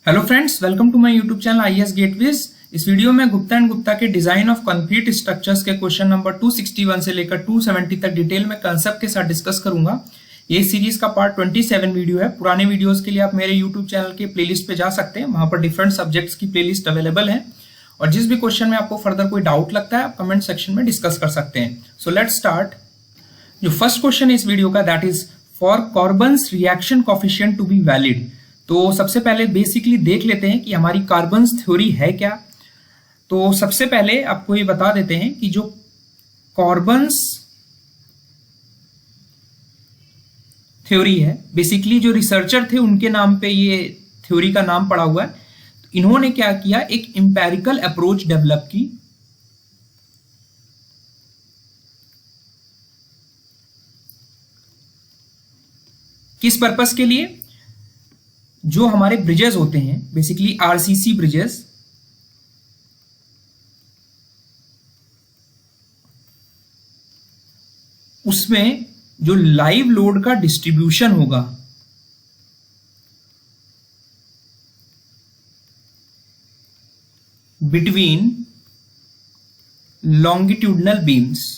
Hello friends, welcome to my YouTube channel IES-GATEWiz। इस video में Gupta and Gupta के design of concrete structures के question number 261 से लेकर 270 तक डिटेल में कंसेप्ट के साथ डिस्कस करूंगा। ये सीरीज का पार्ट 27 वीडियो है। पुराने वीडियोस के लिए आप मेरे यूट्यूब चैनल के प्लेलिस्ट पे जा सकते हैं, वहां पर डिफरेंट सब्जेक्ट्स की प्लेलिस्ट अवेलेबल है। और जिस भी क्वेश्चन में आपको फर्दर कोई डाउट लगता है आप कमेंट सेक्शन में डिस्कस कर सकते हैं। So let's start. जो फर्स्ट क्वेश्चन है इस वीडियो का, that is for Courbon's reaction coefficient to be valid. तो सबसे पहले बेसिकली देख लेते हैं कि हमारी कार्बन्स थ्योरी है क्या। तो सबसे पहले आपको ये बता देते हैं कि जो कार्बन्स थ्योरी है, बेसिकली जो रिसर्चर थे उनके नाम पे ये थ्योरी का नाम पड़ा हुआ है। तो इन्होंने क्या किया, एक एम्पेरिकल अप्रोच डेवलप की। किस पर्पस के लिए? जो हमारे ब्रिजेस होते हैं, बेसिकली RCC ब्रिजेस, उसमें जो लाइव लोड का डिस्ट्रीब्यूशन होगा बिटवीन लॉन्गिट्यूडनल बीम्स,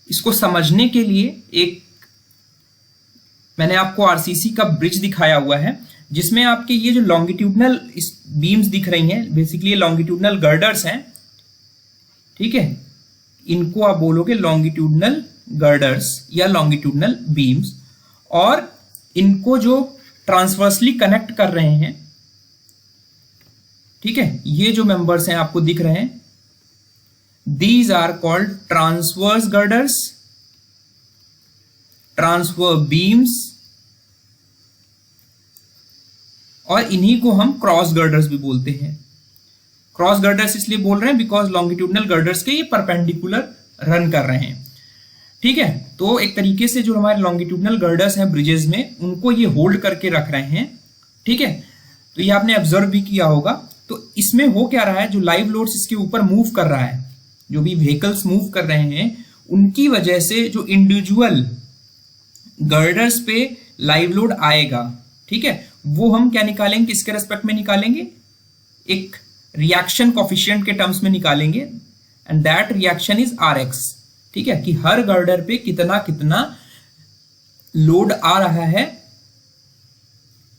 इसको समझने के लिए एक मैंने आपको RCC का ब्रिज दिखाया हुआ है, जिसमें आपके ये जो लॉन्गिट्यूडनल बीम्स दिख रही हैं, बेसिकली ये लॉन्गिट्यूडनल गर्डर्स हैं। ठीक है, इनको आप बोलोगे लॉन्गिट्यूडनल गर्डर्स या लॉन्गिट्यूडनल बीम्स। और इनको जो ट्रांसवर्सली कनेक्ट कर रहे हैं, ठीक है, ये जो मेंबर्स हैं आपको दिख रहे हैं, these are called transverse girders, transverse beams, और इन्हीं को हम क्रॉस गर्डर्स भी बोलते हैं। क्रॉस गर्डर्स इसलिए बोल रहे हैं बिकॉज लॉन्गिट्यूडनल गर्डर्स के ये परपेंडिकुलर रन कर रहे हैं। ठीक है, तो एक तरीके से जो हमारे लॉन्गिट्यूडनल गर्डर्स हैं ब्रिजेस में, उनको ये होल्ड करके रख रहे हैं। ठीक है, तो ये आपने ऑब्जर्व भी किया होगा। तो इसमें हो क्या रहा है, जो लाइव लोड्स इसके ऊपर मूव कर रहा है, जो भी व्हीकल्स मूव कर रहे हैं, उनकी वजह से जो इंडिविजुअल गर्डर्स पे लाइव लोड आएगा, ठीक है, वो हम क्या निकालेंगे, किसके रेस्पेक्ट में निकालेंगे, एक रिएक्शन कोफिशिएंट के टर्म्स में निकालेंगे। And that reaction is RX। ठीक है, कि हर गर्डर पे कितना कितना लोड आ रहा है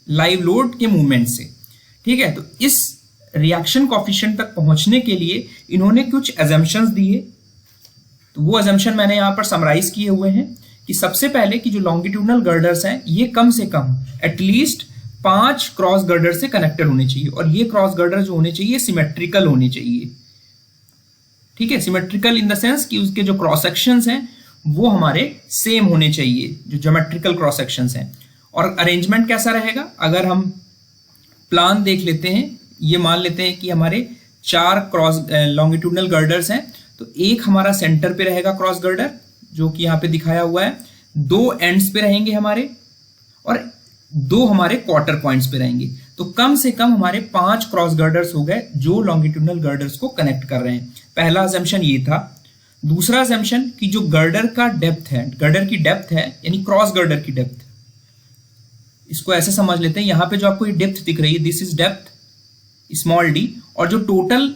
लाइव लोड के मूवमेंट से। ठीक है, तो इस रिएक्शन कोफिशिएंट तक पहुंचने के लिए इन्होंने कुछ अजम्पशंस दिए। तो वो अजम्पशन मैंने यहां पर समराइज किए हुए हैं कि सबसे पहले कि जो लॉन्गिट्यूडनल गर्डर्स हैं ये कम से कम एटलीस्ट 5 क्रॉस गर्डर से कनेक्टेड होने चाहिए। और ये क्रॉस गर्डर जो होने चाहिए सिमेट्रिकल होने चाहिए। ठीक है, सिमेट्रिकल इन द सेंस कि उसके जो क्रॉस सेक्शंस हैं वो हमारे सेम होने चाहिए, जो ज्योमेट्रिकल क्रॉस सेक्शंस हैं। और अरेंजमेंट कैसा रहेगा, अगर हम प्लान देख लेते हैं, ये मान लेते हैं कि हमारे 4 क्रॉस लॉन्गिट्यूडनल गर्डर्स हैं, तो एक हमारा सेंटर पे रहेगा क्रॉस गर्डर, जो कि यहां पे दिखाया हुआ है, 2 एंड्स पे रहेंगे हमारे, और 2 हमारे क्वार्टर पॉइंट्स पे रहेंगे। तो कम से कम हमारे 5 क्रॉस गर्डर्स हो गए जो लॉन्गिट्यूडनल गर्डर्स को कनेक्ट कर रहे हैं। पहला अजम्पशन ये था। दूसरा अजम्पशन कि जो गर्डर का डेप्थ है, गर्डर की डेप्थ है, यानी क्रॉस गर्डर की डेप्थ, इसको ऐसे समझ लेते हैं, यहां पे जो आपको ये डेप्थ दिख रही है, this is depth small d, और जो टोटल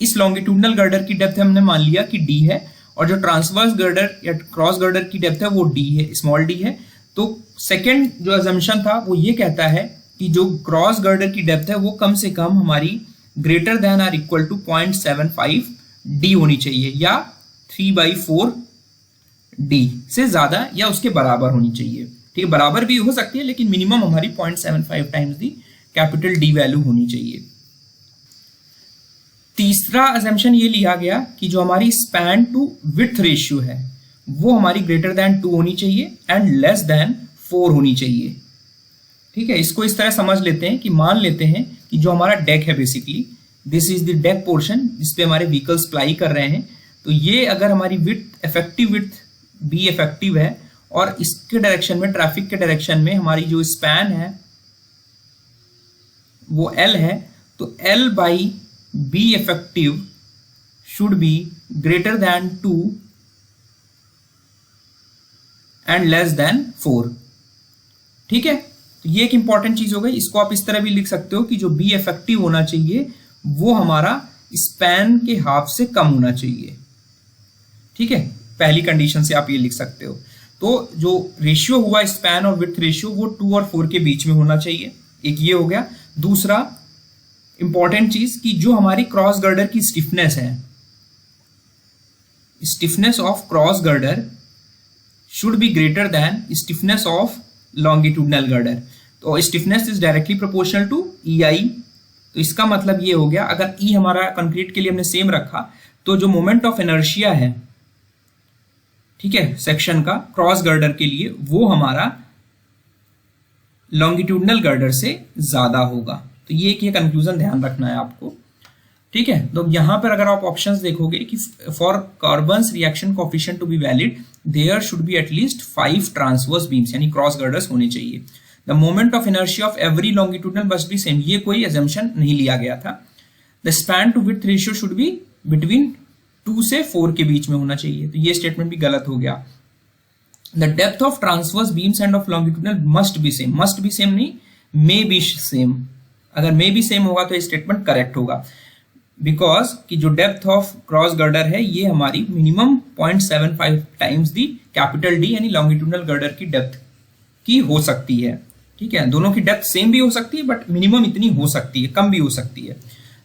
इस लॉन्गिट्यूडनल गर्डर की डेप्थ हमने मान लिया कि d है, और जो ट्रांसवर्स गर्डर या क्रॉस गर्डर की डेप्थ है वो d है, स्मॉल d है। तो सेकंड जो अजम्पशन था वो ये कहता है कि जो क्रॉस गर्डर की डेप्थ है वो कम से कम हमारी greater than or equal to 0.75 d होनी चाहिए, या 3/4 d से ज्यादा या उसके बराबर होनी चाहिए। ठीक है, बराबर भी हो सकती है लेकिन मिनिमम हमारी 0.75 times the capital D value होनी चाहिए। तीसरा अजम्पशन ये लिया गया कि जो हमारी स्पैन टू विड्थ रेशियो है वो हमारी ग्रेटर देन 2 होनी चाहिए एंड लेस देन 4 होनी चाहिए। ठीक है, इसको इस तरह समझ लेते हैं कि मान लेते हैं कि जो हमारा डेक है, basically this is the deck portion जिसपे हमारे व्हीकल्स प्लाई कर रहे हैं। तो ये अगर हमारी width, effective width B effective है, और इसके डायरेक्शन में, ट्रैफिक के डायरेक्शन में हमारी जो स्पैन है वो L है, तो L/B effective should be greater than 2 and less than 4। ठीक है, तो ये एक इंपॉर्टेंट चीज हो गई। इसको आप इस तरह भी लिख सकते हो कि जो बी इफेक्टिव होना चाहिए वो हमारा स्पैन के हाफ से कम होना चाहिए। ठीक है, पहली कंडीशन से आप ये लिख सकते हो। तो जो रेशियो हुआ स्पैन और विड्थ रेशियो वो 2 और 4 के बीच में होना चाहिए, एक ये हो गया। दूसरा इंपॉर्टेंट चीज कि जो हमारी क्रॉस गर्डर की स्टिफनेस है, stiffness of cross girder should be greater than stiffness of longitudinal girder. तो stiffness is directly proportional to EI। तो इसका मतलब ये हो गया, अगर E हमारा कंक्रीट के लिए हमने सेम रखा तो जो मोमेंट ऑफ इनर्शिया है, ठीक है, सेक्शन का क्रॉस गर्डर के लिए वो हमारा लॉन्गिट्यूडनल गर्डर से ज्यादा होगा। तो ये कंक्लूजन ध्यान रखना है आपको। ठीक है, तो यहां पर अगर आप ऑप्शंस देखोगे कि for Courbon's reaction coefficient to be valid there should be at least 5 transverse beams यानी क्रॉस गर्डर्स होने चाहिए। The moment of inertia of every longitudinal must be same, ये कोई एजम्पशन नहीं लिया गया था। The span to width ratio should be between 2 से 4 के बीच में होना चाहिए, तो ये स्टेटमेंट भी गलत हो गया। The depth of transverse beams end of longitudinal must be same, must be same नहीं, मे बी सेम। अगर मे बी सेम होगा तो ये स्टेटमेंट करेक्ट होगा, बिकॉज कि जो डेप्थ ऑफ क्रॉस गर्डर है ये हमारी minimum 0.75 times the capital D यानी लॉन्गिट्यूडनल गर्डर की डेप्थ की हो सकती है। ठीक है, दोनों की डेप्थ सेम भी हो सकती है बट मिनिमम इतनी हो सकती है, कम भी हो सकती है।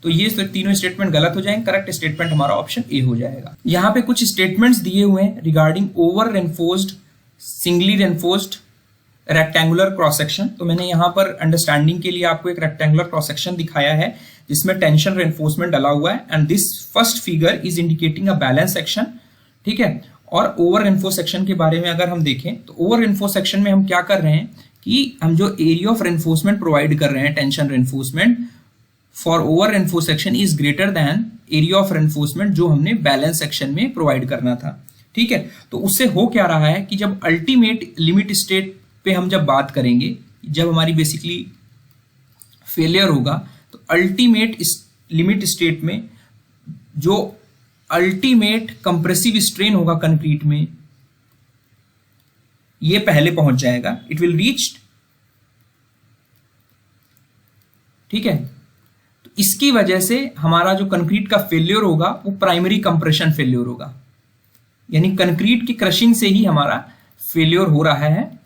तो ये तीनों स्टेटमेंट गलत हो जाएंगे, करेक्ट स्टेटमेंट हमारा ऑप्शन ए हो जाएगा। यहाँ पे कुछ स्टेटमेंट्स दिए हुए हैं regarding over reinforced singly reinforced rectangular cross section. तो मैंने यहाँ पर अंडरस्टैंडिंग के लिए आपको एक रेक्टेंगुलर क्रॉस सेक्शन दिखाया है जिसमें टेंशन रेनफोर्समेंट डाला हुआ है, and this first figure is indicating a balance section. ठीक है, और ओवर रेनफोर्स सेक्शन के बारे में अगर हम देखें तो ओवर रेनफोर्स सेक्शन में हम क्या कर रहे हैं कि हम जो एरिया ऑफ रेनफोर्समेंट प्रोवाइड कर रहे हैं, tension reinforcement for over reinforce section is greater than area of reinforcement जो हमने बैलेंस सेक्शन में प्रोवाइड करना था। ठीक है, तो उससे हो क्या रहा है कि जब अल्टीमेट लिमिट स्टेट पे हम जब बात करेंगे, जब हमारी बेसिकली फेलियर होगा, तो अल्टीमेट लिमिट स्टेट में जो अल्टीमेट कंप्रेसिव स्ट्रेन होगा कंक्रीट में, ये पहले पहुंच जाएगा, इट विल रीच। ठीक है, तो इसकी वजह से हमारा जो कंक्रीट का फेल्योर होगा वो प्राइमरी कंप्रेशन फेल्योर होगा, यानी कंक्रीट की क्रशिंग से ही हमारा फेल्योर हो रहा है।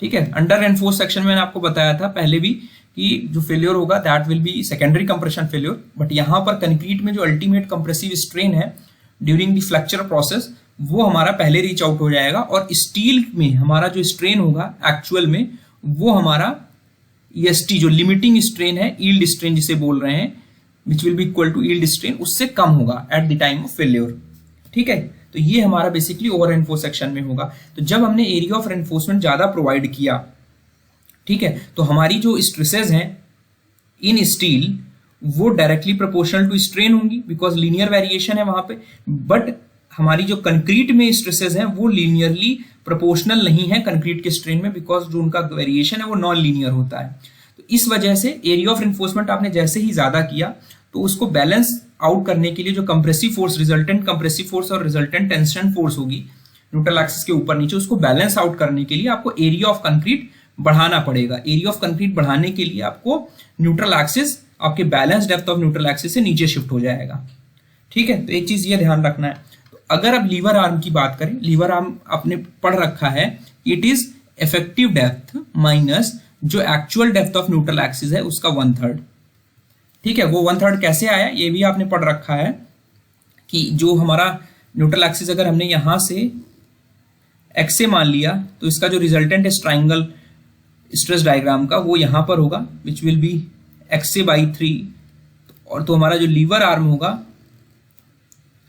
ठीक है, अंडर रेनफोर्स सेक्शन में मैंने आपको बताया था पहले भी कि जो फेल्योर होगा that will B secondary compression failure, but यहां पर कंक्रीट में जो अल्टीमेट कंप्रेसिव स्ट्रेन है ड्यूरिंग द फ्रैक्चर प्रोसेस वो हमारा पहले रीच आउट हो जाएगा, और स्टील में हमारा जो स्ट्रेन होगा एक्चुअल में वो हमारा EST जो लिमिटिंग स्ट्रेन है, यील्ड स्ट्रेन जिसे बोल रहे हैं, which will be equal to yield strain, उससे कम होगा at the time of failure. ठीक है, तो ये हमारा बेसिकली ओवर रेनफोर्स सेक्शन में होगा। तो जब हमने एरिया ऑफ रेनफोर्समेंट ज्यादा प्रोवाइड किया, ठीक है, तो हमारी जो स्ट्रेसेस हैं इन स्टील वो डायरेक्टली प्रोपोर्शनल टू स्ट्रेन होंगी बिकॉज लीनियर वेरिएशन है वहां पे, बट हमारी जो कंक्रीट में स्ट्रेसेस हैं वो लीनियरली प्रोपोर्शनल नहीं है कंक्रीट के स्ट्रेन में, बिकॉज जो उनका वेरिएशन है वो नॉन लीनियर होता है। तो इस वजह से एरिया ऑफ रेनफोर्समेंट आपने जैसे ही ज्यादा किया तो उसको बैलेंस आउट करने के लिए जो compressive force, resultant compressive force और रिजल्टेंट टेंशन फोर्स होगी न्यूट्रल एक्सिस के ऊपर नीचे, उसको बैलेंस आउट करने के लिए आपको एरिया ऑफ कंक्रीट बढ़ाना पड़ेगा। एरिया ऑफ कंक्रीट बढ़ाने के लिए आपको न्यूट्रल एक्सिस आपके balance depth of neutral axis से नीचे शिफ्ट हो जाएगा। ठीक है, तो एक चीज ये ध्यान रखना है। तो अगर अब लीवर आर्म की बात करें, लीवर आर्म आपने पढ़ रखा है, it is effective depth minus जो actual depth of neutral axis है उसका 1/3। ठीक है, वो 1/3 कैसे आया ये भी आपने पढ़ रखा है कि जो हमारा न्यूट्रल एक्सिस अगर हमने यहां से एक्स से मान लिया तो इसका जो रिजल्टेंट है ट्राइंगल स्ट्रेस डायग्राम का वो यहां पर होगा, विच विल बी XA/3, और तो हमारा जो लीवर आर्म होगा,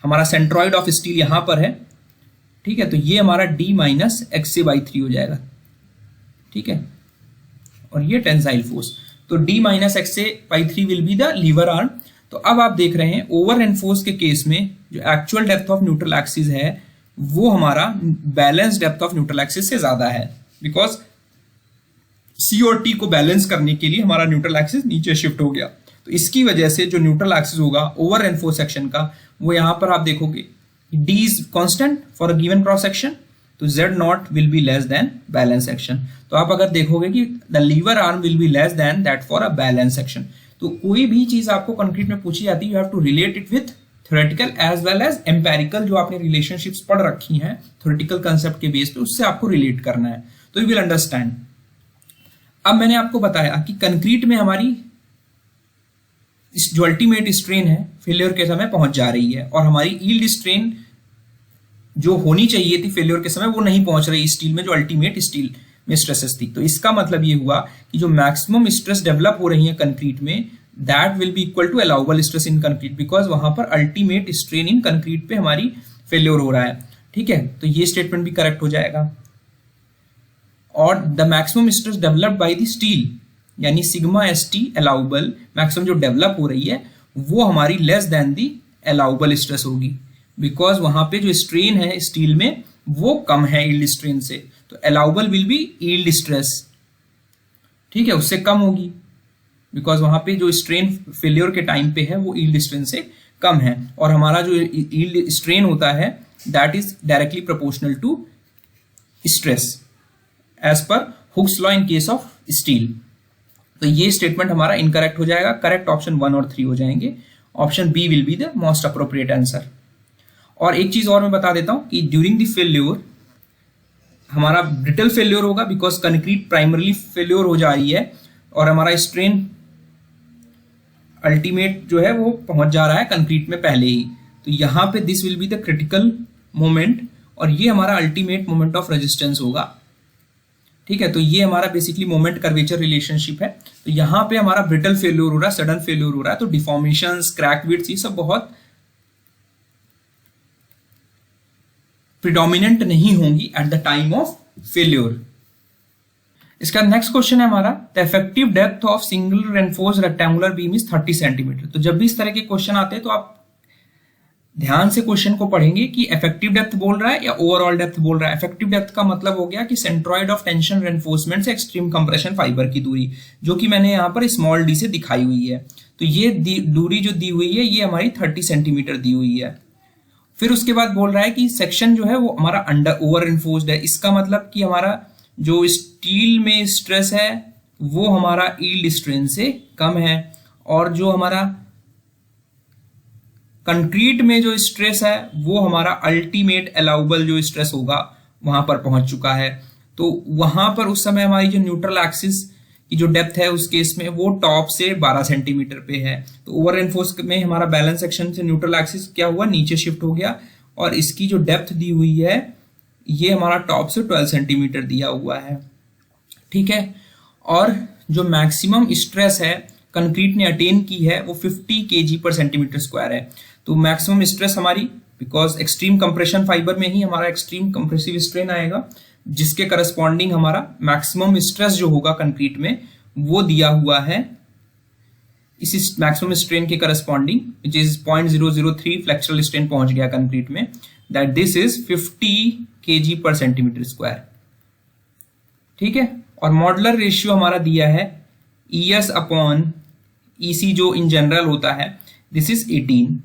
हमारा सेंट्रॉइड ऑफ स्टील यहां पर है। ठीक है, तो ये हमारा D माइनस XA/3 हो जाएगा। ठीक है, और ये टेंसाइल फोर्स, तो D minus XA/3 will be the lever arm. तो अब आप देख रहे हैं ओवर एनफोर्स के केस में जो actual depth of neutral axis है वो हमारा balance depth of neutral axis से ज्यादा है, बिकॉज C और T को बैलेंस करने के लिए हमारा न्यूट्रल एक्सिस नीचे शिफ्ट हो गया। तो इसकी वजह से जो न्यूट्रल एक्सिस होगा ओवर एनफोर्स सेक्शन का वो यहां पर आप देखोगे D is constant for a given cross section, तो Z naught will be less than balance section. तो आप अगर देखोगे कि the lever arm will be less than that for a balance section. तो कोई भी चीज आपको कंक्रीट में पूछी जाती है, you have to relate it with theoretical as well as empirical, जो आपने रिलेशनशिप्स पढ़ रखी हैं थ्योरेटिकल कंसेप्ट के बेस पे, उससे आपको रिलेट करना है, तो यू विल अंडरस्टैंड। अब मैंने आपको बताया कि कंक्रीट में हमारी जो अल्टीमेट स्ट्रेन है फेलियर के समय पहुंच जा रही है, और हमारी यील्ड स्ट्रेन जो होनी चाहिए थी फेलियर के समय वो नहीं पहुंच रही स्टील में, जो अल्टीमेट स्टील में स्ट्रेसेस थी। तो इसका मतलब ये हुआ कि जो मैक्सिमम स्ट्रेस डेवलप हो रही है कंक्रीट में, that will be equal to allowable stress in concrete, because वहां पर अल्टीमेट स्ट्रेन इन कंक्रीट पे हमारी फेलियर हो रहा है। ठीक है, तो ये स्टेटमेंट भी करेक्ट हो जाएगा। और the maximum stress developed by the steel, यानी sigma S T allowable, maximum जो डेवलप हो रही है वो हमारी less than the allowable stress होगी, बिकॉज वहां पे जो स्ट्रेन है स्टील में वो कम है यील्ड स्ट्रेन से, तो allowable will be yield stress. ठीक है, उससे कम होगी, बिकॉज वहां पे जो स्ट्रेन फेलियर के टाइम पे है वो यील्ड स्ट्रेन से कम है, और हमारा जो यील्ड स्ट्रेन होता है that is directly proportional to stress as per Hooke's law in case of steel. तो ये स्टेटमेंट हमारा इनकरेक्ट हो जाएगा, करेक्ट ऑप्शन 1 और 3 हो जाएंगे, option B will be the most appropriate answer. और एक चीज और मैं बता देता हूं कि ड्यूरिंग द फेल्योर हमारा ब्रिटल फेल्योर होगा, बिकॉज कंक्रीट प्राइमरली फेल्योर हो जा रही है और हमारा स्ट्रेन अल्टीमेट जो है वो पहुंच जा रहा है कंक्रीट में पहले ही। तो यहां पे this will be the critical moment, और ये हमारा अल्टीमेट मोमेंट ऑफ रेजिस्टेंस होगा। ठीक है, तो ये हमारा बेसिकली मोमेंट कर्वेचर रिलेशनशिप है। तो यहां पे हमारा ब्रिटल फेल्योर हो रहा है, सडन फेल्योर हो रहा है, तो डिफॉर्मेशंस, क्रैक विड्थ, ये सब बहुत प्रिडोमिनेंट नहीं होंगी eight the time of failure. इसका नेक्स्ट क्वेश्चन है हमारा, the effective depth of single reinforced rectangular beam is 30 centimetre. तो जब भी इस तरह के क्वेश्चन आते हैं तो आप ध्यान से क्वेश्चन को पढ़ेंगे कि इफेक्टिव डेप्थ बोल रहा है या ओवरऑल डेप्थ बोल रहा है। इफेक्टिव डेप्थ का मतलब हो गया कि सेंट्रॉइड ऑफ टेंशन रेनफोर्समेंट से एक्सट्रीम कंप्रेशन फाइबर की दूरी, जो कि मैंने यहाँ पर स्मॉल डी से दिखाई हुई है। तो ये दूरी जो दी हुई है ये हमारी 30 सेंटीमीटर दी हुई है। फिर उसके बाद बोल रहा है कि सेक्शन जो है वो हमारा अंडर ओवर रेनफोर्स्ड है। इसका मतलब कि हमारा जो स्टील में स्ट्रेस है वो हमारा यील्ड स्ट्रेन से कम है, और जो हमारा कंक्रीट में जो स्ट्रेस है वो हमारा अल्टीमेट अलाउबल जो स्ट्रेस होगा वहां पर पहुंच चुका है। तो वहां पर उस समय हमारी जो न्यूट्रल एक्सिस की जो डेप्थ है उस केस में वो टॉप से 12 सेंटीमीटर पे है। तो ओवर रेनफोर्स में हमारा बैलेंस सेक्शन से न्यूट्रल एक्सिस क्या हुआ, नीचे शिफ्ट हो गया, और इसकी जो डेप्थ दी हुई है ये हमारा टॉप से 12 सेंटीमीटर दिया हुआ है। ठीक है, और जो मैक्सिमम स्ट्रेस है कंक्रीट ने अटेन की है वो 50 kg पर सेंटीमीटर स्क्वायर है। तो मैक्सिमम स्ट्रेस हमारी, बिकॉज एक्सट्रीम कंप्रेशन फाइबर में ही हमारा एक्सट्रीम कंप्रेसिव स्ट्रेन आएगा, जिसके करस्पॉन्डिंग हमारा मैक्सिमम स्ट्रेस जो होगा कंक्रीट में वो दिया हुआ है इस मैक्सिमम स्ट्रेन के corresponding, which is 0.003 flexural strain पहुंच गया कंक्रीट में, दैट दिस इज 50 kg पर सेंटीमीटर स्क्वायर। ठीक है, और मॉडुलर रेशियो हमारा दिया है ES अपॉन EC जो इन जनरल होता है, दिस इज 18।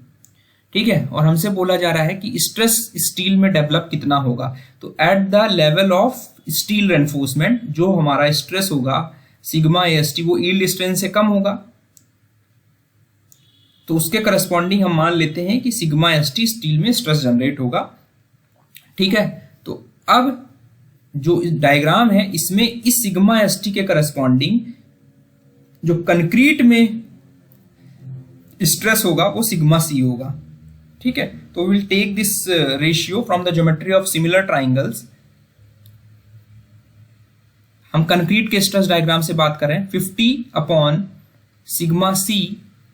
ठीक है, और हमसे बोला जा रहा है कि स्ट्रेस स्टील में डेवलप कितना होगा। तो eight the level of steel reinforcement जो हमारा स्ट्रेस होगा सिग्मा AST वो यील्ड स्ट्रेन से कम होगा, तो उसके करस्पॉन्डिंग हम मान लेते हैं कि सिग्मा ST स्टील में स्ट्रेस जनरेट होगा। ठीक है, तो अब जो डायग्राम है इसमें इस सिग्मा ST के करस्पॉन्डिंग जो कंक्रीट में स्ट्रेस होगा वो सिग्मा C होगा। ठीक है, तो will take this ratio from the geometry of similar triangles. हम कंक्रीट के स्ट्रेस डायग्राम से बात कर रहे हैं। 50 upon sigma C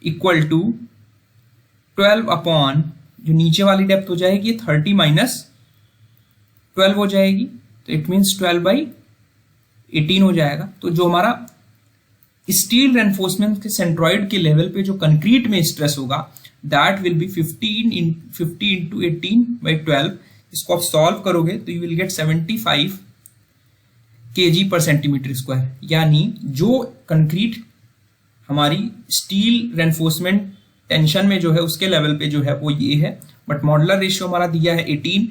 equal to 12 upon जो नीचे वाली डेप्थ हो जाएगी 30 माइनस 12 हो जाएगी, तो इट मीन्स 12/18 हो जाएगा। तो जो हमारा स्टील रेनफोर्समेंट के सेंट्रॉइड के लेवल पे जो कंक्रीट में स्ट्रेस होगा दैट विल बी 50 into 18/12। इसको आप सॉल्व करोगे तो यू विल गेट 75 kg पर सेंटीमीटर स्क्वायर, यानी जो कंक्रीट हमारी स्टील रेनफोर्समेंट टेंशन में जो है उसके लेवल पे जो है वो ये है, बट मॉडुलर रेशियो हमारा दिया है 18,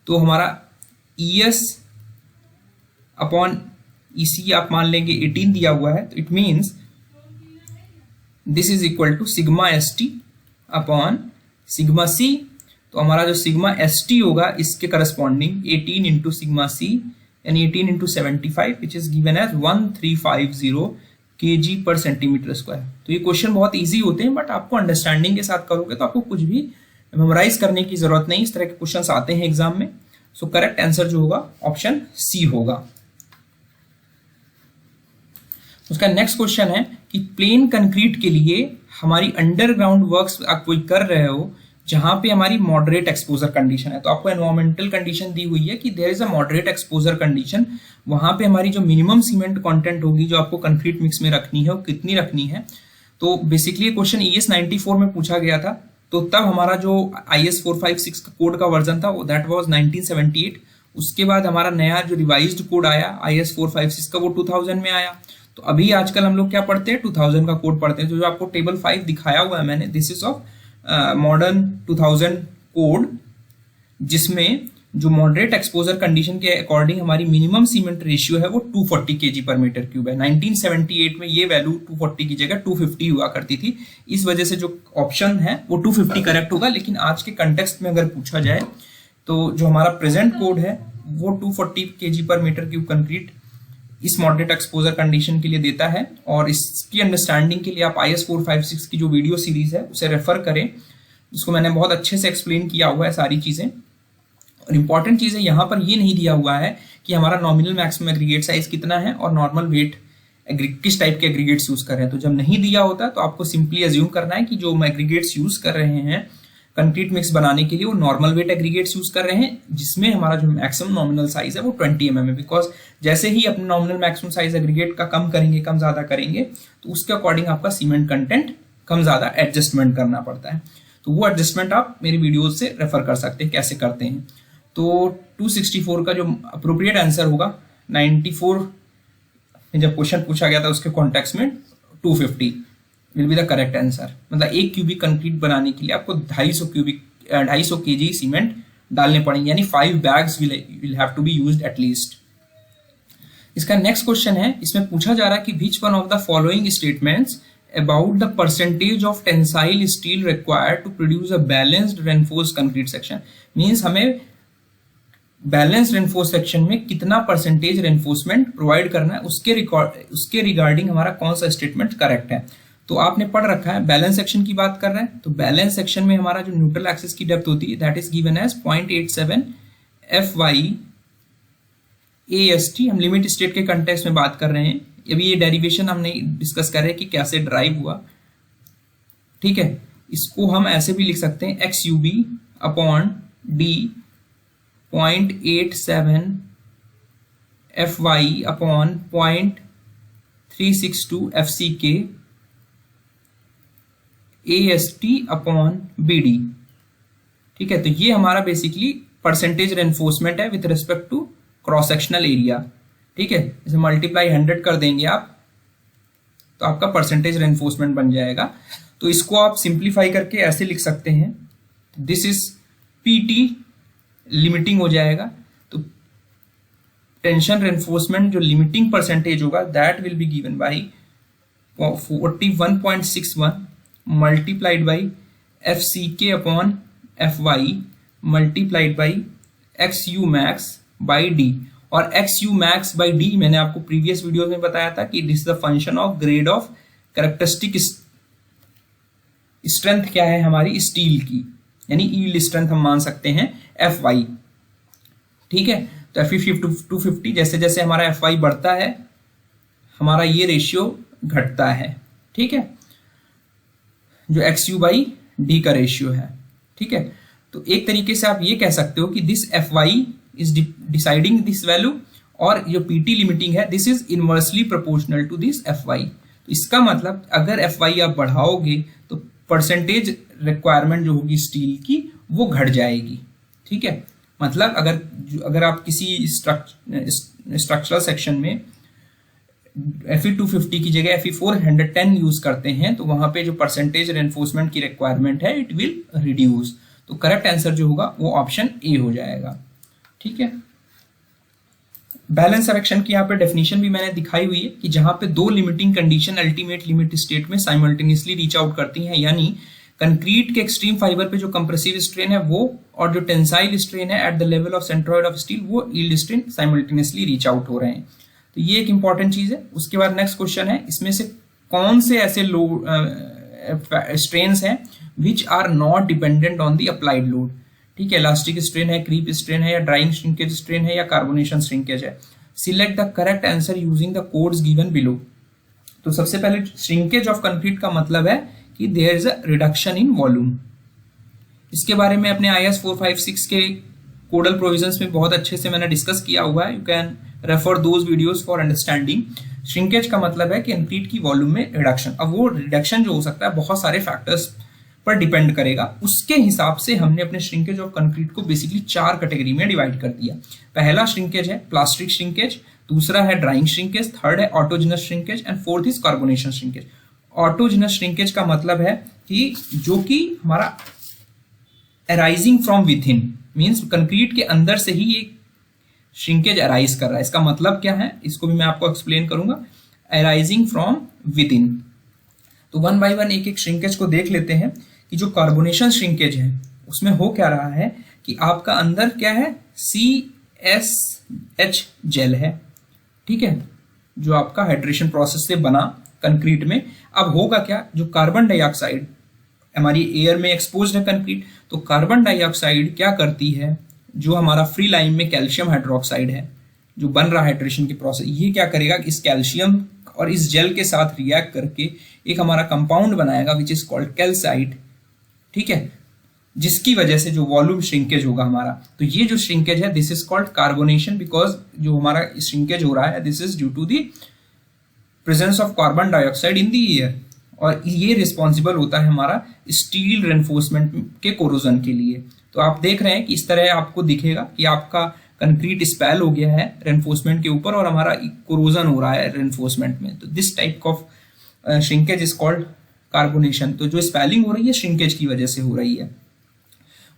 तो हमारा ES अपॉन EC आप मान लेंगे 18 दिया हुआ है, तो it means this is equal to sigma ST upon sigma C। तो हमारा जो सिग्मा ST होगा इसके करस्पॉन्डिंग 18 इंटू सिग्मा C यानी 18 into 75 which is given as 1350 kg पर सेंटीमीटर स्क्वायर। तो ये क्वेश्चन बहुत इजी होते हैं, बट आपको अंडरस्टैंडिंग के साथ करोगे तो आपको कुछ भी मेमोराइज करने की जरूरत नहीं, इस तरह के क्वेश्चंस आते हैं एग्जाम में। सो करेक्ट आंसर जो होगा ऑप्शन C होगा। उसका नेक्स्ट क्वेश्चन है कि प्लेन कंक्रीट के लिए हमारी अंडरग्राउंड वर्क्स आप कोई कर रहे हो जहां पे हमारी मॉडरेट एक्सपोजर कंडीशन है, तो आपको एनवायरमेंटल कंडीशन दी हुई है कि there is a moderate exposure condition, वहां पे हमारी जो मिनिमम सीमेंट कंटेंट होगी जो आपको कंक्रीट मिक्स में रखनी है वो कितनी रखनी है। तो बेसिकली क्वेश्चन ES 94 में पूछा गया था, तो तब हमारा जो IS 456 का कोड का वर्जन था वो दैट वाज 1978। उसके बाद हमारा नया जो रिवाइज्ड कोड आया IS 456 का वो 2000 में आया। तो अभी आजकल हम लोग क्या पढ़ते हैं, 2000 का कोड पढ़ते हैं। तो जो आपको टेबल 5 दिखाया हुआ है मैंने, this is of modern 2000 code, जिसमें जो मॉडरेट एक्सपोजर कंडीशन के अकॉर्डिंग हमारी मिनिमम सीमेंट रेशियो है वो 240 kg पर मीटर क्यूब है। 1978 में ये वैल्यू 240 की जगह 250 हुआ करती थी, इस वजह से जो ऑप्शन है वो 250 करेक्ट होगा। लेकिन आज के कंटेक्स्ट में अगर पूछा जाए तो जो हमारा प्रेजेंट कोड है वो 240 kg पर मीटर क्यूब कंक्रीट इस मॉडरेट एक्सपोजर कंडीशन के लिए देता है। और इसकी अंडरस्टैंडिंग के लिए आप IS 456 की जो वीडियो सीरीज है उसे रेफर करें, उसको मैंने बहुत अच्छे से एक्सप्लेन किया हुआ है सारी चीजें। और इंपॉर्टेंट चीज है यहाँ पर ये नहीं दिया हुआ है कि हमारा नॉमिनल मैक्सिमम एग्रीगेट साइज कितना है और नॉर्मल वेट किस टाइप के एग्रीगेट्स यूज कर रहे हैं। तो जब नहीं दिया होता तो आपको सिंपली अज्यूम करना है कि जो एग्रीगेट्स यूज कर रहे हैं कंक्रीट मिक्स बनाने के लिए वो नॉर्मल वेट एग्रीगेट्स यूज कर रहे हैं, जिसमें हमारा जो मैक्सिमम नॉमिनल साइज है वो 20 mm है। बिकॉज जैसे ही अपने नॉमिनल मैक्सिमम साइज एग्रीगेट का कम करेंगे, कम ज्यादा करेंगे, तो उसके अकॉर्डिंग आपका सीमेंट कंटेंट कम ज्यादा एडजस्टमेंट करना पड़ता है। तो वो एडजस्टमेंट आप मेरी वीडियो से रेफर कर सकते हैं कैसे करते हैं। तो 264 का जो अप्रोप्रिएट आंसर होगा 94 में जब क्वेश्चन पूछा गया था उसके कॉन्टेक्स्ट में 250 will be the correct answer. मतलब 1 क्यूबिक कंक्रीट बनाने के लिए आपको 250 kg सीमेंट डालने पड़ेंगे, यानी 5 bags will have to be used at least. इसका नेक्स्ट क्वेश्चन है, इसमें पूछा जा रहा है कि which one of the following statements about the percentage of tensile steel required to produce a balanced reinforced concrete section। Means हमें बैलेंस रेनफोर्स सेक्शन में कितना परसेंटेज रेनफोर्समेंट प्रोवाइड करना है, उसके रिगार्डिंग हमारा कौन सा स्टेटमेंट करेक्ट है। तो आपने पढ़ रखा है बैलेंस सेक्शन की बात कर रहे हैं, तो बैलेंस सेक्शन में हमारा जो न्यूट्रल एक्सिस की डेप्थ होती है that is given as 0.87 FY AST। हम लिमिट स्टेट के कंटेक्स्ट में बात कर रहे हैं, अभी ये डेरिवेशन हम नहीं डिस्कस कर रहे हैं कि कैसे ड्राइव हुआ, ठीक है। इसको हम ऐसे भी लिख सकते हैं XUB upon D 0.87 FY upon 0.362 FCK AST upon BD, ठीक है। तो ये हमारा बेसिकली परसेंटेज रेनफोर्समेंट है with respect to cross sectional area, ठीक है। जैसे मल्टीप्लाई 100 कर देंगे आप तो आपका परसेंटेज रेनफोर्समेंट बन जाएगा। तो इसको आप सिंप्लीफाई करके ऐसे लिख सकते हैं, दिस इज PT लिमिटिंग हो जाएगा। तो टेंशन रेनफोर्समेंट जो लिमिटिंग परसेंटेज होगा that will be given by 41.61 multiplied by FCK upon FY multiplied by XU max by D। और XU मैक्स बाई D मैंने आपको प्रीवियस वीडियो में बताया था कि this is the function of grade of characteristic strength क्या है हमारी स्टील की, यानी यील्ड स्ट्रेंथ हम मान सकते हैं FY, ठीक है। तो FE 250 जैसे जैसे हमारा FY बढ़ता है हमारा ये रेशियो घटता है, ठीक है, जो XU बाई D का रेशियो है, ठीक है। तो एक तरीके से आप ये कह सकते हो कि this FY is deciding this value और जो PT लिमिटिंग है this is inversely proportional to this FY। तो इसका मतलब अगर FY आप बढ़ाओगे तो परसेंटेज रिक्वायरमेंट जो होगी स्टील की वो घट जाएगी, ठीक है। मतलब अगर आप किसी स्ट्रक्चरल सेक्शन में FE 250 की जगह FE 410 यूज करते हैं तो वहां पे जो परसेंटेज रेनफोर्समेंट की रिक्वायरमेंट है इट विल रिड्यूस। तो करेक्ट आंसर जो होगा वो ऑप्शन A हो जाएगा, ठीक है। बैलेंस सरेक्शन की यहाँ पे डेफिनेशन भी मैंने दिखाई हुई है कि जहां पे दो limiting condition ultimate limit state में साइमल्टेनियसली रीच आउट करती हैं, यानी कंक्रीट के एक्सट्रीम फाइबर पे जो कंप्रेसिव स्ट्रेन है वो और जो टेंसाइल स्ट्रेन है at the level of centroid of steel वो yield strain simultaneously reach out हो रहे हैं। तो ये एक इंपॉर्टेंट चीज है। उसके बाद नेक्स्ट क्वेश्चन है, इसमें से कौन से ऐसे स्ट्रेन्स हैं which are not dependent on the applied load. ठीक है, इलास्टिक स्ट्रेन है, क्रीप स्ट्रेन है, या ड्राइंग श्रिंकेज स्ट्रेन है, या कार्बोनेशन श्रिंकेज है। Select the correct answer using the codes given below. तो सबसे पहले श्रिंकेज ऑफ कंक्रीट का मतलब है कि there is a reduction in volume. इसके बारे में अपने IS 456 के कोडल प्रोविजंस में बहुत अच्छे से मैंने डिस्कस किया हुआ है। You can refer those videos for understanding. Shrinkage का मतलब है कि कंक्रीट की वॉल्यूम में रिडक्शन। अब वो रिडक्शन जो हो सकता है बहुत सारे फैक्टर्स पर डिपेंड करेगा, उसके हिसाब से हमने अपने श्रिंकेज ऑफ कंक्रीट को बेसिकली 4 कैटेगरी में डिवाइड कर दिया। पहला श्रिंकेज है प्लास्टिक श्रिंकेज, दूसरा है ड्राइंग श्रिंकेज, थर्ड है autogenous shrinkage and fourth is carbonation shrinkage. Autogenous shrinkage का मतलब है कि जो कि हमारा arising from within, means concrete के अंदर से ही ये श्रिंकेज अराइज कर रहा है। इसका मतलब क्या है, इसको भी मैं आपको एक्सप्लेन करूंगा। Arising from with in. तो वन बाय वन एक एक श्रिंकेज को देख लेते हैं कि जो कार्बोनेशन श्रिंकेज है उसमें हो क्या रहा है कि आपका अंदर क्या है, CSH जेल है। ठीक है, जो आपका हाइड्रेशन प्रोसेस से बना कंक्रीट में। अब होगा क्या, जो कार्बन डाइऑक्साइड हमारी एयर में एक्सपोज्ड है कंक्रीट, तो कार्बन डाइऑक्साइड क्या करती है, जो हमारा फ्री लाइन में कैल्शियम हाइड्रोक्साइड है जो बन रहा है हाइड्रेशन के प्रोसेस, ये क्या करेगा, इस कैल्शियम और इस जेल के साथ रिएक्ट करके एक हमारा कंपाउंड बनाएगा विच इज कॉल्ड कैल्साइट। ठीक है, जिसकी वजह से जो वॉल्यूम श्रिंकेज होगा हमारा, तो ये जो श्रिंकेज है this is called carbonation, because जो हमारा श्रिंकेज हो रहा है this is due to the presence of carbon dioxide in the air, और ये रिस्पॉन्सिबल होता है हमारा स्टील रेनफोर्समेंट के कोरोजन के लिए। तो आप देख रहे हैं कि इस तरह आपको दिखेगा कि आपका कंक्रीट स्पैल हो गया है रेनफोर्समेंट के ऊपर और हमारा कोरोजन हो रहा है रेनफोर्समेंट में। तो this type of shrinkage is called carbonation. तो जो स्पेलिंग हो रही है श्रिंकेज की वजह से हो रही है।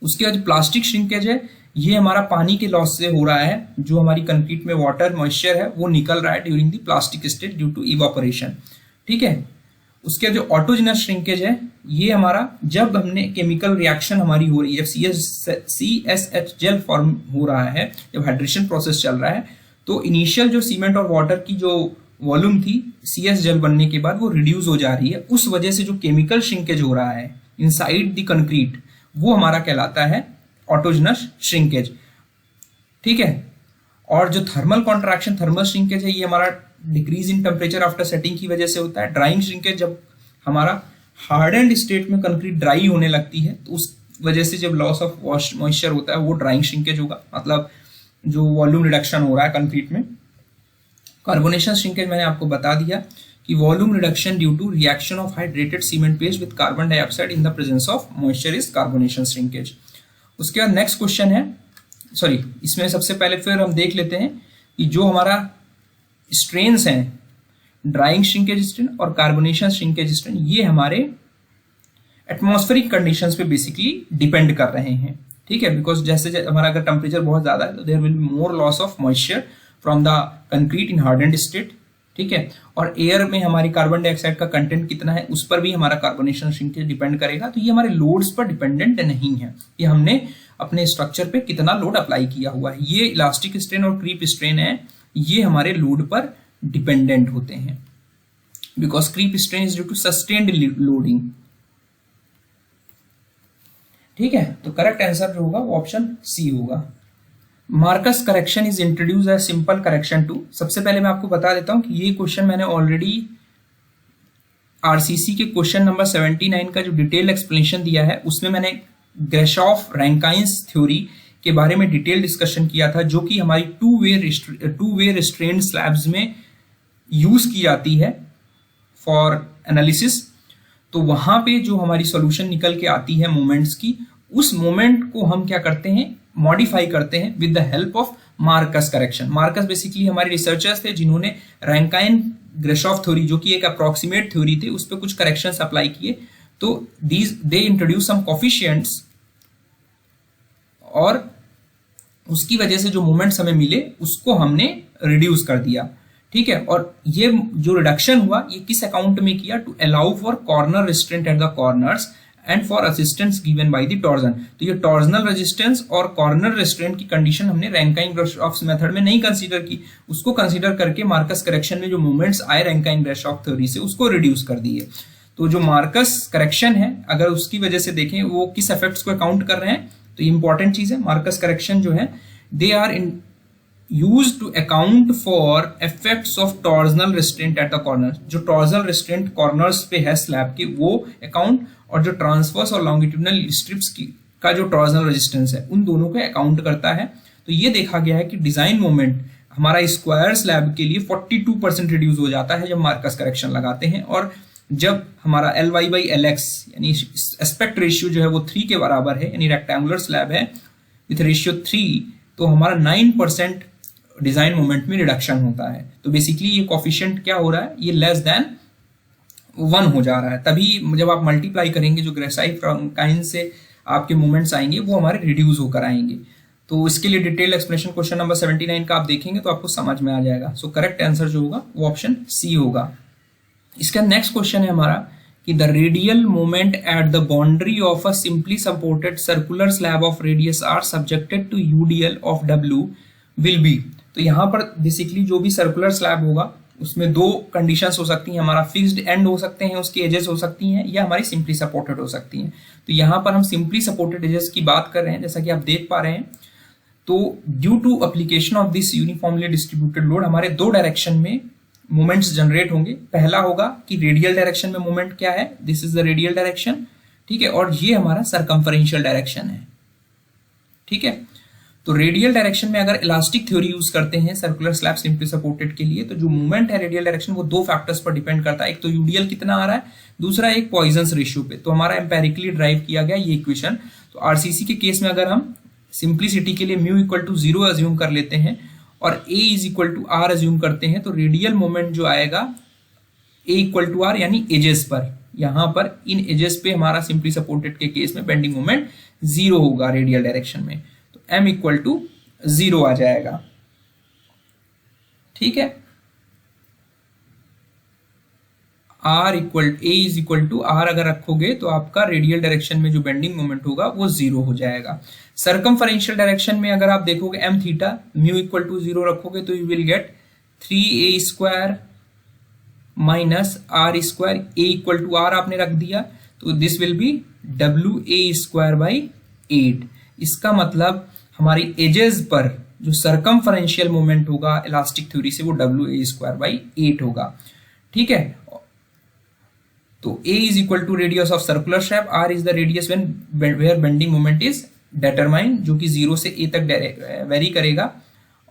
उसके बाद प्लास्टिक श्रिंकेज है, ये हमारा पानी के लॉस से हो रहा है, जो हमारी कंक्रीट में वाटर मॉइस्चर है वो निकल रहा है during the plastic state due to evaporation. ठीक है, उसके जो ऑटोजिनस श्रिंकेज है, ये हमारा जब हमने केमिकल रिएक्शन हमारी हो रही है, जब CSH जेल फॉर्म हो रहा है, जब हाइड्रेशन प्रोसेस चल रहा है, तो इनिशियल जो सीमेंट और वाटर की जो वॉल्यूम थी CS जेल बनने के बाद वो रिड्यूस हो जा रही है। उस वजह से जो केमिकल श्रिंकेज हो रहा है इनसाइड द कंक्रीट, वो हमारा कहलाता है ऑटोजिनस श्रिंकेज। ठीक है, और जो थर्मल कॉन्ट्रैक्शन थर्मल श्रिंकेज है, ये हमारा decrease in temperature after setting की वजह से होता है। ड्राइंग श्रिंकेज, जब हमारा हार्डेंड स्टेट में कंक्रीट ड्राई होने लगती है तो उस वजह से जब लॉस ऑफ मॉइस्चर होता है वो ड्राइंग श्रिंकेज होगा, मतलब जो वॉल्यूम रिडक्शन हो रहा है कंक्रीट में। कार्बोनेशन श्रिंकेज मैंने आपको बता दिया कि volume reduction due to reaction of hydrated cement paste with carbon dioxide in the presence of moisture is carbonation shrinkage. उसके बाद नेक्स्ट क्वेश्चन है, सॉरी इसमें सबसे पहले फिर हम देख लेते हैं कि जो हमारा स्ट्रेन्स हैं, ड्राइंग श्रिंकेज स्ट्रेन और कार्बोनेशन श्रिंकेज स्ट्रेन, ये हमारे एटमॉस्फेरिक कंडीशंस पे बेसिकली डिपेंड कर रहे हैं। ठीक है, बिकॉज जैसे हमारा अगर टेम्परेचर बहुत ज्यादा है तो there will be more loss of moisture from the concrete in hardened state. ठीक है, और एयर में हमारी कार्बन डाइऑक्साइड का कंटेंट कितना है उस पर भी हमारा कार्बोनेशन श्रिंकेज डिपेंड करेगा। तो ये हमारे लोड्स पर डिपेंडेंट नहीं है, ये हमने अपने स्ट्रक्चर पे कितना लोड अप्लाई किया हुआ है। ये इलास्टिक स्ट्रेन और क्रीप स्ट्रेन है, ये हमारे लोड पर डिपेंडेंट होते हैं, because creep strain is due to sustained loading. ठीक है, तो करेक्ट आंसर जो होगा वो ऑप्शन सी होगा। Marcus correction is introduce as simple correction to. सबसे पहले मैं आपको बता देता हूं कि ये क्वेश्चन मैंने ऑलरेडी RCC के क्वेश्चन नंबर 79 का जो डिटेल एक्सप्लेनेशन दिया है उसमें मैंने ग्रेशॉफ रैंकाइंस थ्योरी के बारे में डिटेल डिस्कशन किया था, जो कि हमारी टू वे रिस्ट्रेन्ड स्लैब्स में यूज की जाती है फॉर एनालिसिस। तो वहां पे जो हमारी सॉल्यूशन निकल के आती है मोमेंट्स की, उस मोमेंट को हम क्या करते हैं, मॉडिफाई करते हैं with the help of Marcus correction. Marcus basically हमारे रिसर्चर्स थे जिन्होंने रैंकाइन ग्रेशॉफ थ्योरी, जो कि एक अप्रोक्सीमेट थ्योरी थी, उस पर कुछ करेक्शंस अप्लाई किए। तो दे इंट्रोड्यूस सम कोफिशिएंट्स और उसकी वजह से जो मोमेंट्स हमें मिले उसको हमने रिड्यूस कर दिया। ठीक है, और ये जो रिडक्शन हुआ ये किस अकाउंट में किया? To allow for corner restraint at the corners and for assistance given by the torsion. तो ये टॉर्जनल रेजिस्टेंस और कॉर्नर रेस्ट्रेंट की कंडीशन हमने रैंकाइन-ग्राशॉफ्स मेथड में नहीं कंसीडर की, उसको कंसीडर करके मार्कस करेक्शन में जो मूवमेंट्स आए रैंकाइन-ग्राशॉफ थ्योरी से उसको रिड्यूस कर दिए। तो जो मार्कस करेक्शन है अगर उसकी वजह से देखें वो किस इफेक्ट्स को अकाउंट कर रहे हैं, तो ये इंपॉर्टेंट चीज है। मार्कस करेक्शन जो है they are used to account for effects of torsional restraint at the corner। जो टॉर्जनल रिस्ट्रेंट कॉर्नर्स पे है स्लैब के वो अकाउंट, और जो ट्रांसवर्स और लॉन्गिट्यूडनल स्ट्रिप्स का जो टॉर्जनल रेजिस्टेंस है उन दोनों को अकाउंट करता है। तो ये देखा गया है कि डिजाइन मोमेंट हमारा स्क्वायर स्लैब के लिए 42% रिड्यूस हो जाता है जब मार्कस करेक्शन लगाते हैं, और जब हमारा Ly/Lx यानी एस्पेक्ट रेशियो जो है वो 3 के बराबर है, यानी रेक्टेंगुलर स्लैब है विथ रेशियो 3, तो हमारा 9% डिजाइन मोमेंट में रिडक्शन होता है। तो बेसिकली ये कोफिशिएंट क्या हो रहा है, ये लेस देन 1 हो जा रहा है। तभी जब आप मल्टीप्लाई करेंगे जो ग्रेसाइट काइन से आपके मोमेंट्स आएंगे वो हमारे रिड्यूस होकर आएंगे। तो इसके लिए डिटेल एक्सप्लेनेशन क्वेश्चन नंबर 79 का आप देखेंगे तो आपको समझ में आ जाएगा। सो करेक्ट आंसर जो होगा वो ऑप्शन सी होगा। इसका नेक्स्ट क्वेश्चन है हमारा कि the radial moment at the boundary of a simply supported circular slab of radius R subjected to UDL of W will be. तो यहाँ पर बेसिकली जो भी सर्कुलर स्लैब होगा उसमें 2 कंडीशंस हो सकती हैं, हमारा फिक्स्ड एंड हो सकते हैं, उसकी एजेस हो सकती हैं, या हमारी सिंपली सपोर्टेड हो सकती हैं। तो यहाँ पर हम सिंपली सपोर्टेड एजेस की बात कर रहे हैं, जैसा कि आप देख पा रहे हैं। तो due to application of this uniformly distributed load हमारे 2 डायरेक्शन में मोमेंट्स जनरेट होंगे। पहला होगा कि रेडियल डायरेक्शन में मोमेंट क्या है, this is the radial direction, ठीक है, और ये हमारा सर्कम्फरेंशियल डायरेक्शन है। ठीक है, तो रेडियल डायरेक्शन में अगर इलास्टिक थ्योरी यूज करते हैं सर्कुलर स्लैब सिंपली सपोर्टेड के लिए, तो जो मूवमेंट है रेडियल डायरेक्शन वो 2 फैक्टर्स पर डिपेंड करता है। एक तो यूडीएल कितना आ रहा है, दूसरा एक पॉइजन्स रेशियो पे। तो हमारा एम्पेरिकली ड्राइव किया गया ये इक्वेशन। तो आरसीसी के केस में अगर हम सिंप्लिसिटी के लिए म्यू इक्वल टू 0 अज्यूम कर लेते हैं और A is equal to R assume करते हैं, तो रेडियल मोमेंट जो आएगा ए इक्वल टू आर यानी एजेस पर, यहां पर इन एजेस पे हमारा सिंपली सपोर्टेड के केस में बेंडिंग मोमेंट 0 होगा रेडियल डायरेक्शन में। तो m इक्वल टू 0 आ जाएगा। ठीक है, r equal a is equal to R अगर रखोगे तो आपका रेडियल डायरेक्शन में जो बेंडिंग मोमेंट होगा वो 0 हो जाएगा। सर्कमफरेंशियल डायरेक्शन में अगर आप देखोगे m theta mu equal to 0 रखोगे तो you will get 3a square minus R square, a equal to R आपने रख दिया तो this will be WA square by 8। इसका मतलब हमारी एजेस पर जो सर्कमफरेंशियल मोमेंट होगा इलास्टिक थ्योरी से वो WA स्क्वायर बाई 8 होगा। ठीक है, तो A is equal to radius of circular slab, R is the radius when where bending moment is determined, जो कि 0 से A तक वेरी करेगा,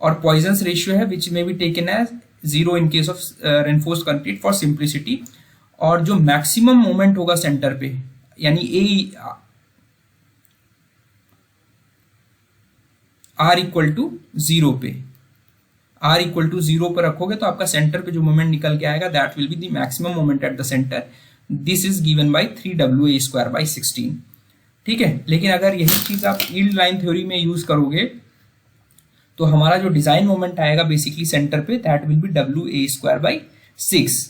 और पॉइजन्स रेशियो है which may be taken as 0 in case of reinforced concrete for simplicity. और जो maximum moment होगा सेंटर पे यानी R इक्वल टू 0 पे, R इक्वल टू 0 पर रखोगे तो आपका सेंटर पे जो मोमेंट निकल के आएगा that will be the maximum moment at the centre, this is given by 3WA square by 16। ठीक है, लेकिन अगर यही चीज आप यील्ड लाइन थ्योरी में यूज करोगे तो हमारा जो डिजाइन मोमेंट आएगा बेसिकली सेंटर पे that will be WA square by 6।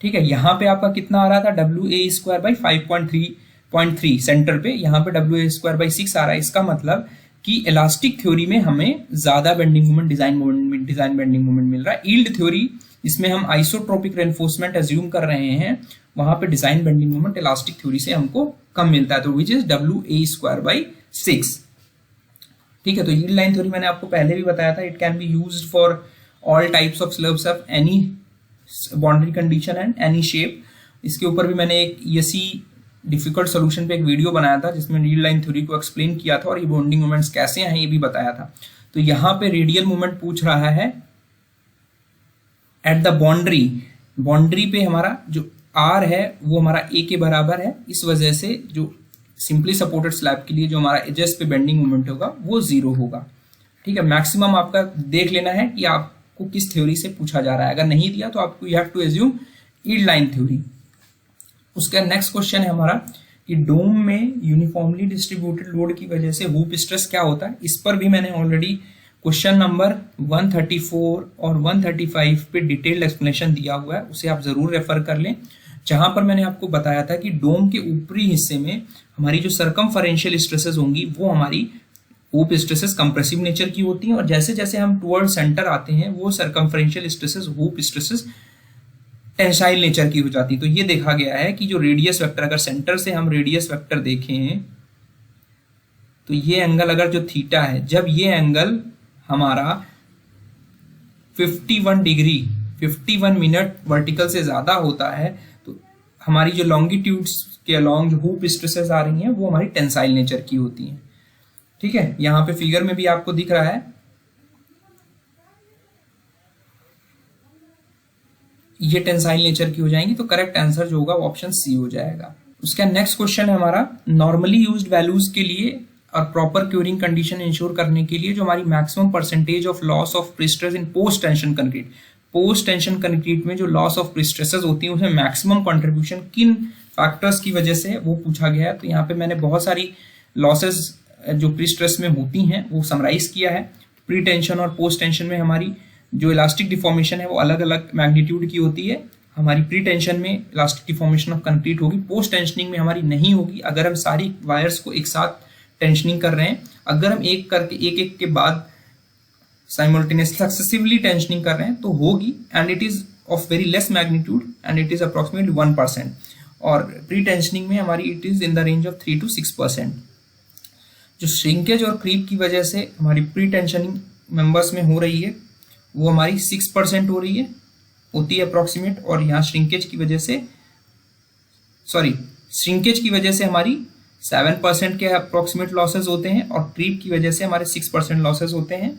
ठीक है, यहां पे आपका कितना आ रहा था WA स्क्वायर बाय 5.3 सेंटर पे, यहाँ पे WA स्क्वायर बाय 6 आ रहा है। इसका मतलब कि इलास्टिक थ्योरी में हमें ज्यादा bending moment design bending moment मिल रहा है। यील्ड थ्योरी इसमें हम आइसोट्रोपिक रेनफोर्समेंट अज्यूम कर रहे हैं, वहां पे design bending moment elastic theory से हमको कम मिलता है, तो which is WA square by 6। ठीक है, तो यील्ड लाइन थ्योरी मैंने आपको पहले भी बताया था, it can be used for all types of slabs of any boundary condition and any shape. इसके ऊपर भी मैंने एक ESE डिफिकल्ट सोल्यूशन पे एक वीडियो बनाया था जिसमें यील्ड लाइन थ्योरी को एक्सप्लेन किया था और ये बॉन्डिंग मोमेंट्स कैसे हैं ये भी बताया था। तो यहाँ पे रेडियल मोमेंट पूछ रहा है एट द बाउंड्री पे हमारा जो R है वो हमारा A के बराबर है, इस वजह से जो सिंपली सपोर्टेड स्लैब के लिए जो हमारा एजेस पे बेंडिंग मोमेंट होगा वो 0 होगा। ठीक है, मैक्सिमम आपका देख लेना है कि आपको किस थ्योरी से पूछा जा रहा है, अगर नहीं दिया तो आपको you have to assume yield line theory. उसका नेक्स्ट क्वेश्चन है हमारा कि डोम में यूनिफॉर्मली डिस्ट्रीब्यूटेड लोड की वजह से हूप स्ट्रेस क्या होता है, इस पर भी मैंने ऑलरेडी क्वेश्चन नंबर 134 और 135 पे डिटेल्ड एक्सप्लेनेशन दिया हुआ है, उसे आप जरूर रेफर कर लें, जहां पर मैंने आपको बताया था कि डोम के ऊपरी हिस्से में हमारी जो सर्कमफरेंशियल स्ट्रेसेस होंगी वो हमारी हूप स्ट्रेसेस कंप्रेसिव नेचर की होती हैं, और जैसे जैसे हम टुवर्ड सेंटर आते हैं वो circumferential stresses hoop stresses tensile nature की हो जाती है। तो ये देखा गया है कि जो रेडियस वेक्टर, अगर सेंटर से हम रेडियस वेक्टर देखें तो ये एंगल अगर जो थीटा है, जब ये एंगल हमारा 51 डिग्री 51 मिनट वर्टिकल से ज्यादा होता है तो हमारी जो लॉन्गिट्यूड्स के अलॉन्ग जो हूप स्ट्रेसेस आ रही हैं वो हमारी टेंसाइल नेचर की होती हैं। ठीक है, यहां पे फिगर में भी आपको दिख रहा है, ये टेंसाइल नेचर की हो जाएंगी, तो करेक्ट आंसर जो होगा वो ऑप्शन सी हो जाएगा। उसका नेक्स्ट क्वेश्चन है हमारा, नॉर्मली यूज्ड वैल्यूज के लिए और प्रॉपर क्यूरिंग कंडीशन इंश्योर करने के लिए जो हमारी maximum percentage of loss of prestress in post tension concrete, post tension concrete में जो लॉस ऑफ प्रीस्ट्रेसेस होती है उसमें मैक्सिमम कंट्रीब्यूशन किन फैक्टर्स की वजह से वो पूछा गया है। तो यहाँ पे मैंने बहुत सारी लॉसेस जो प्रीस्ट्रेस में होती हैं वो समराइज किया है। प्री टेंशन और पोस्ट टेंशन में हमारी जो इलास्टिक डिफॉर्मेशन है वो अलग अलग मैग्नीट्यूड की होती है। हमारी प्री टेंशन में इलास्टिक डिफॉर्मेशन ऑफ कंक्रीट होगी, पोस्ट टेंशनिंग में हमारी नहीं होगी। अगर हम सारी वायर्स को एक साथ टेंशनिंग कर रहे हैं, अगर हम एक करके एक एक के बाद साइमल्टेनियस सक्सेसिवली टेंशनिंग कर रहे हैं तो होगी, and it is of very less magnitude and it is approximately 1%, और प्री टेंशनिंग में हमारी it is in the range of 3 to 6%। जो श्रिंकेज और क्रीप की वजह से हमारी प्री टेंशनिंग मेंबर्स में हो रही है वो हमारी 6% हो रही है, होती है अप्रोक्सीमेट, और यहाँ श्रिंकेज की वजह से हमारी 7% के अप्रोक्सीमेट लॉसेस होते हैं, और क्रीप की वजह से हमारे 6% लॉसेस होते हैं,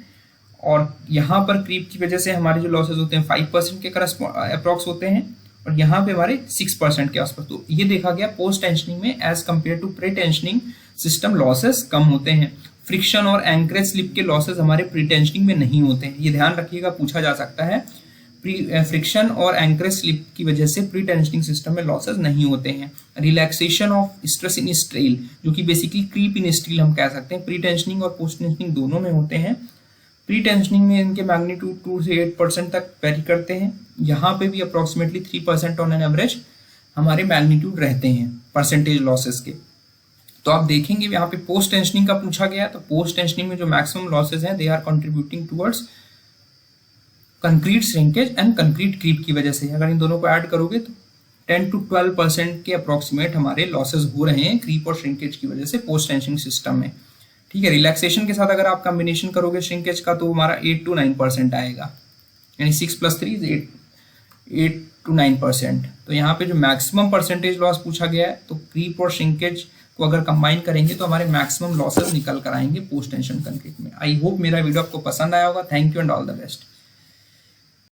और यहाँ पर क्रीप की वजह से हमारे जो लॉसेस होते हैं 5% के अप्रोक्स होते हैं, और यहाँ पे हमारे 6% के आसपास। तो ये देखा गया पोस्ट टेंशनिंग में as compare to pre tensioning system losses कम होते हैं। फ्रिक्शन और एंकरेज स्लिप के लॉसेस हमारे प्री टेंशनिंग में नहीं होते हैं, ये ध्यान रखिएगा, पूछा जा सकता है। फ्रिक्शन और एंकरेज स्लिप की वजह से प्री टेंशनिंग सिस्टम में लॉसेस नहीं होते हैं। Relaxation of stress in steel, जो कि बेसिकली क्रीप इन स्टील हम कह सकते हैं, प्री टेंशनिंग और पोस्ट टेंशनिंग दोनों में होते हैं। प्री टेंशनिंग में इनके मैग्नीट्यूड 2 से 8% तक वेरी करते हैं, यहाँ पे भी अप्रोक्सीमेटली 3% ऑन एन एवरेज हमारे मैग्नीट्यूड रहते हैं परसेंटेज लॉसेस के। तो आप देखेंगे यहाँ पे पोस्ट टेंशनिंग का पूछा गया है, तो पोस्ट टेंशनिंग में जो मैक्सिमम लॉसेस हैं they are contributing towards concrete shrinkage and concrete creep की वजह से। अगर इन दोनों को ऐड करोगे तो 10 to 12% के अप्रोक्सीमेट हमारे लॉसेस हो रहे हैं क्रीप और श्रिंकेज की वजह से पोस्ट टेंशनिंग सिस्टम में। ठीक है, रिलैक्सेशन के साथ अगर आप कॉम्बिनेशन करोगे श्रिंकेज का तो हमारा 8 to 9% आएगा, यानी 6 + 3 is 8 to 9%। तो यहाँ पे जो मैक्सिमम परसेंटेज लॉस पूछा गया है तो क्रीप और श्रिंकेज को अगर कंबाइन करेंगे तो हमारे मैक्सिमम लॉसेस निकल कर आएंगे पोस्ट टेंशन कंक्रीट में। आई होप मेरा वीडियो आपको पसंद आया होगा। Thank you and all the best.